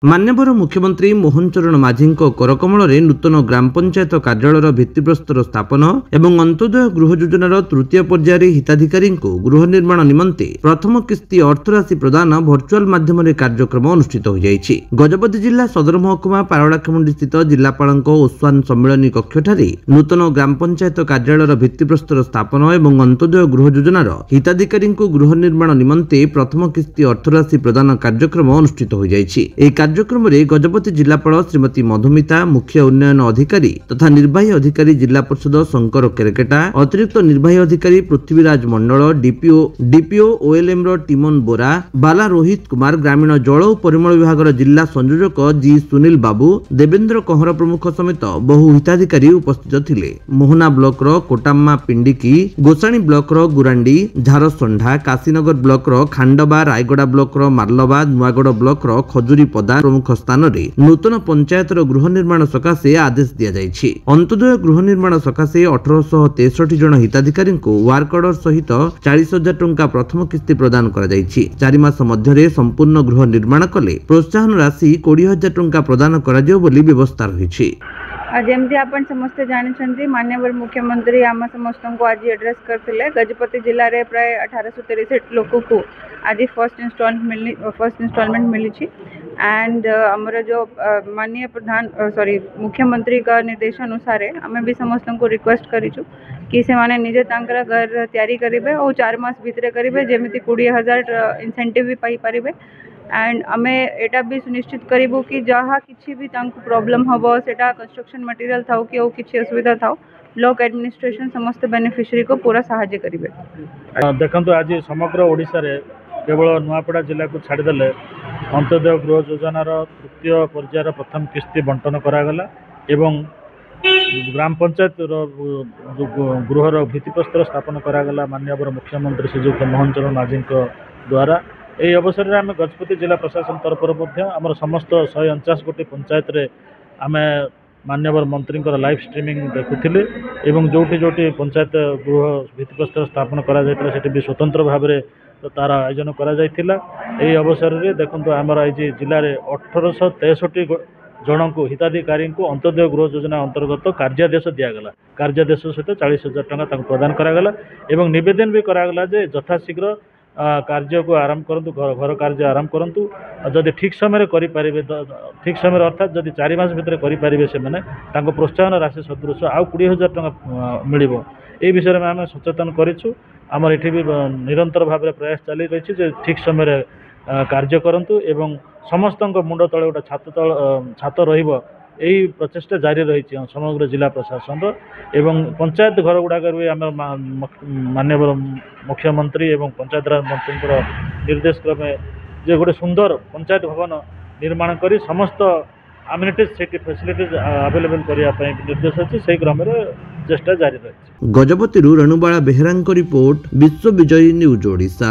मान्यवर मुख्यमंत्री मोहन चरण माझी करकमल नूतन ग्राम पंचायत कार्यालय भित्तिप्रस्तर स्थापन एवं अंत्योदय गृह योजनार तृतीय पर्यायर हिताधिकारी गृह निर्माण निमंते प्रथम किस्ती अर्थराशि प्रदान भर्चुआल माध्यम कार्यक्रम अनुष्ठित हो जाइछि। गजपति जिला सदर महकुमा पारଳାଖେମୁଣ୍ଡି स्थित जिलापाल ओस्वान सम्मिलनी कक्ष नूतन ग्राम पंचायत कार्यालय भित्तिप्रस्तर स्थापन एवं अंत्योदय गृह योजनार हिताधिकारी गृह निर्माण निमंते प्रथम किस्ती अर्थराशि प्रदान कार्यक्रम अनुष्ठित हो जाइछि। कार्यक्रम में गजपति जिलापाल श्रीमती मधुमिता, मुख्य उन्नयन अधिकारी तथा निर्वाही अधिकारी जिला परिषद शंकर केरकेटा, अतिरिक्त निर्वाही अधिकारी पृथ्वीराज मंडल, डीपीओ ओएलएम टीमन बोरा, बाला रोहित कुमार, ग्रामीण जल और परिमल विभाग जिला संयोजक जी सुनील बाबू, देवेंद्र कहर प्रमुख समेत बहु हिताधिकारी उपस्थित थिले। Mohana block Kotamma Pindiki, Gosani block Gurandi, Jharsanda, Kashinagar block Khandaba, Rayagada block Marlaba, Nuagarh block Khajuripada प्रमुख स्थान में नूतन पंचायतर गृह निर्माण सकाशे आदेश दिया जाइछि। अंत्योदय गृह निर्माण सकाशे 1863 जन हिताधिकारी वार्क ऑर्डर सहित 40,000 टंका प्रथम किस्ती प्रदान करा जाइछि। 4 मास मध्यरे संपूर्ण गृह निर्माण कले प्रोत्साहन राशि 20,000 टंका प्रदान करा जियो बोली व्यवस्था रहिछि। जमती आपण समस्त जानते माननीय मुख्यमंत्री आम समस्त को आज एड्रेस करते गजपति जिले में प्राय 1863 लोक को आज फर्स्ट इंस्टॉलमेंट मिली एंड आमर जो माननीय मुख्यमंत्री का निर्देश अनुसार आम भी समस्त को रिक्वेस्ट करूँ कि से माने निजे तांकर घर तैयारी करेंगे और 4 मास भितर करेंगे जमी 20,000 इंसेंटिव भी पाई पारे एंड आम एटा भी सुनिश्चित करूँ कि जहाँ किसी भी प्रॉब्लम हम सेटा कंस्ट्रक्शन मटेरियल था कि किसी असुविधा था ब्लॉक एडमिनिस्ट्रेशन समस्त बेनिफिशियरी को पूरा सहायता करेंगे। देखो आज समग्र ओडिशा रे केवल नुआपड़ा जिला को छाड़देले अंत्योदय गृह योजनार तृतीय पर्यायर प्रथम किस्ती बंटन करागला एवं ग्राम पंचायत गृहर भित्तिप्रस्तर स्थापन करागला माननीय मुख्यमंत्री श्रीजुक्त मोहन चरण माझी द्वारा। यही अवसर में आम गजपति जिला प्रशासन तरफ आमर समस्त 149 गोटी पंचायत रे आम माननीय मंत्री लाइव स्ट्रीमिंग देखुले एवं जोटी जोटी पंचायत गृह भित्तिप्रस्तर स्थापन करा भी स्वतंत्र भाव में तार आयोजन करा यही अवसर में देखो आमर आज जिले में 1863 जन को हिताधिकारी को अंत्योदय गृह योजना अंतर्गत कार्यादेश दिगला। कार्यादेश सहित 40,000 टंका प्रदान करागला एवं निवेदन भी करागला जे यथाशीघ्र कार्य को आरंभ करूँ घर कार्य आरंभ करूँ जदि ठीक समय करें ठीक समय अर्थात जदि 4 मास भितर करेंगे से मैंने प्रोत्साहन राशि सदृश आउ 20,000 टंका मिल ये विषय में आम सचेतन करूँ। आमर ये भी निरंतर भाव में प्रयास चली रही है ठीक समय कार्य करूँ एवं समस्त मुंड तले गोटे छात रही प्रचेषा जारी रही समग्र जिला प्रशासन एवं पंचायत घर गुड़ाक भी आम माननीय मुख्यमंत्री एवं पंचायत राज मंत्री निर्देश क्रमे जे गोटे सुंदर पंचायत भवन निर्माण कर समस्त अम्यूनिटीज सेफ्टी फैसिलिटीज अवेलेबल करने निर्देश अच्छी से क्रम चेष्टा जारी रही। गजपति रेणुबाला बेहेरा रिपोर्ट, विश्व विजयी न्यूज ओडिशा।